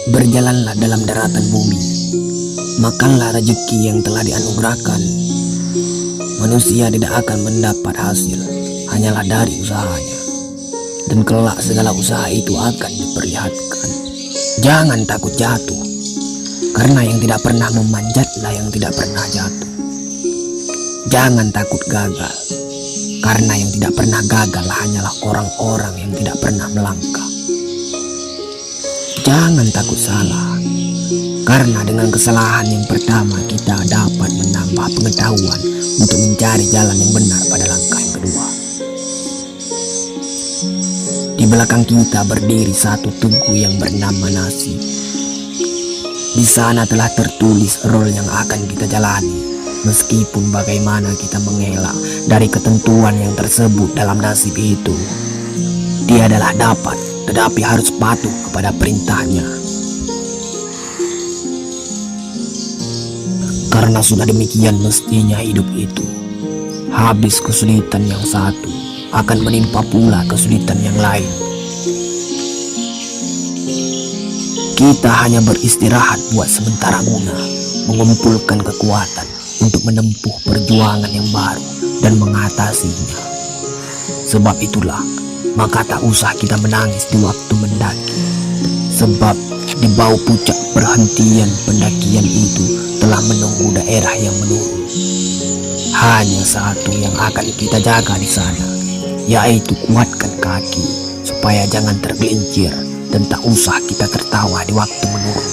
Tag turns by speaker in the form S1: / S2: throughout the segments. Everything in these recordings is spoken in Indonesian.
S1: Berjalanlah dalam daratan bumi, makanlah rezeki yang telah dianugerahkan. Manusia tidak akan mendapat hasil hanyalah dari usahanya, dan kelak segala usaha itu akan diperlihatkan. Jangan takut jatuh, karena yang tidak pernah memanjatlah yang tidak pernah jatuh. Jangan takut gagal, karena yang tidak pernah gagal hanyalah orang-orang yang tidak pernah melangkah. Jangan takut salah, karena dengan kesalahan yang pertama kita dapat menambah pengetahuan untuk mencari jalan yang benar pada langkah yang kedua. Di belakang kita berdiri satu tugu yang bernama nasib. Di sana telah tertulis role yang akan kita jalani, meskipun bagaimana kita mengelak dari ketentuan yang tersebut dalam nasib itu. Dia adalah dapat, tetapi harus patuh kepada perintahnya. Karena sudah demikian mestinya hidup itu. Habis kesulitan yang satu, akan menimpa pula kesulitan yang lain. Kita hanya beristirahat buat sementara guna, mengumpulkan kekuatan untuk menempuh perjuangan yang baru dan mengatasinya. Sebab itulah, maka tak usah kita menangis di waktu mendaki. Sebab di bawah puncak perhentian pendakian itu telah menunggu daerah yang menurun. Hanya satu yang akan kita jaga di sana, yaitu kuatkan kaki supaya jangan tergelincir, dan tak usah kita tertawa di waktu menurun.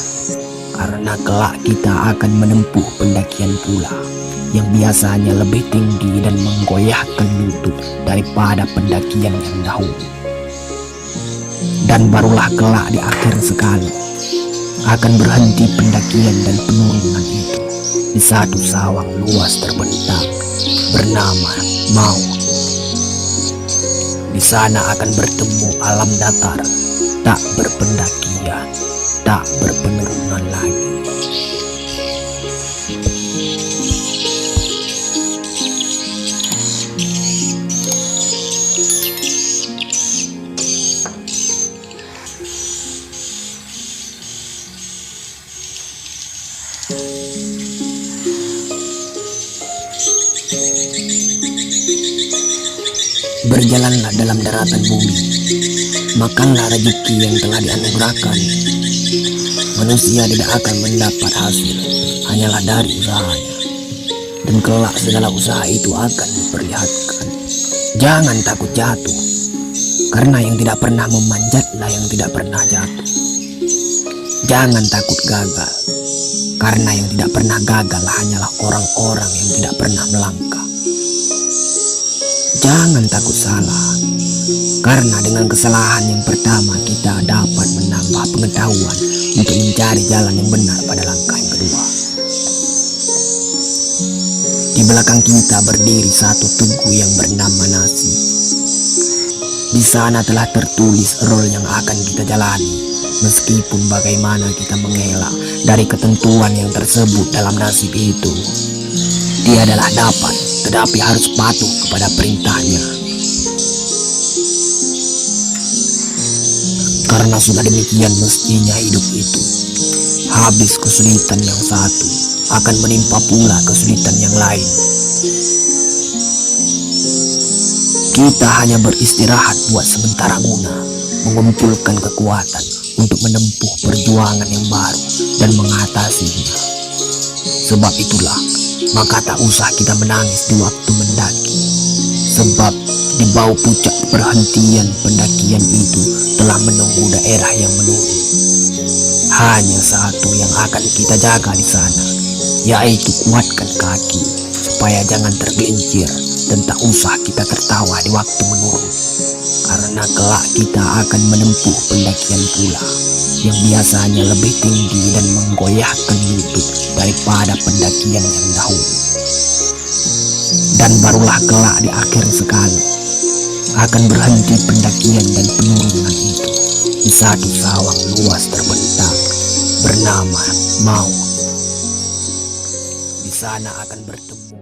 S1: Karena kelak kita akan menempuh pendakian pula yang biasanya lebih tinggi dan menggoyahkan lutut daripada pendakian yang dahulu. Dan barulah kelak di akhir sekali akan berhenti pendakian dan penurunan itu di satu sawang luas terbentang bernama maut. Di sana akan bertemu alam datar, tak berpendakian, tak berpenurunan lagi. Berjalanlah dalam daratan bumi, makanlah rezeki yang telah dianugerahkan. Manusia tidak akan mendapat hasil hanyalah dari usahanya, dan kelak segala usaha itu akan diperlihatkan. Jangan takut jatuh, karena yang tidak pernah memanjatlah yang tidak pernah jatuh. Jangan takut gagal, karena yang tidak pernah gagal hanyalah orang-orang yang tidak pernah melangkah. Jangan takut salah, karena dengan kesalahan yang pertama kita dapat menambah pengetahuan untuk mencari jalan yang benar pada langkah yang kedua. Di belakang kita berdiri satu tugu yang bernama nasib. Di sana telah tertulis role yang akan kita jalani, meskipun bagaimana kita mengelak dari ketentuan yang tersebut dalam nasib itu. Dia adalah dapat, tetapi harus patuh kepada perintahnya. Karena sudah demikian mestinya hidup itu. Habis kesulitan yang satu, akan menimpa pula kesulitan yang lain. Kita hanya beristirahat buat sementara guna, mengumpulkan kekuatan untuk menempuh perjuangan yang baru dan mengatasinya. Sebab itulah, maka tak usah kita menangis di waktu mendaki. Sebab di bawah puncak perhentian pendakian itu telah menunggu daerah yang menurun. Hanya satu yang akan kita jaga di sana, yaitu kuatkan kaki supaya jangan tergelincir, dan tak usah kita tertawa di waktu menurun. Karena kelak kita akan menempuh pendakian pula yang biasanya lebih tinggi dan menggoyahkan lutut daripada pendakian yang dahulu. Dan barulah kelak di akhir sekali akan berhenti pendakian dan penurunan itu di satu sawang luas terbentang bernama maut. Di sana akan bertemu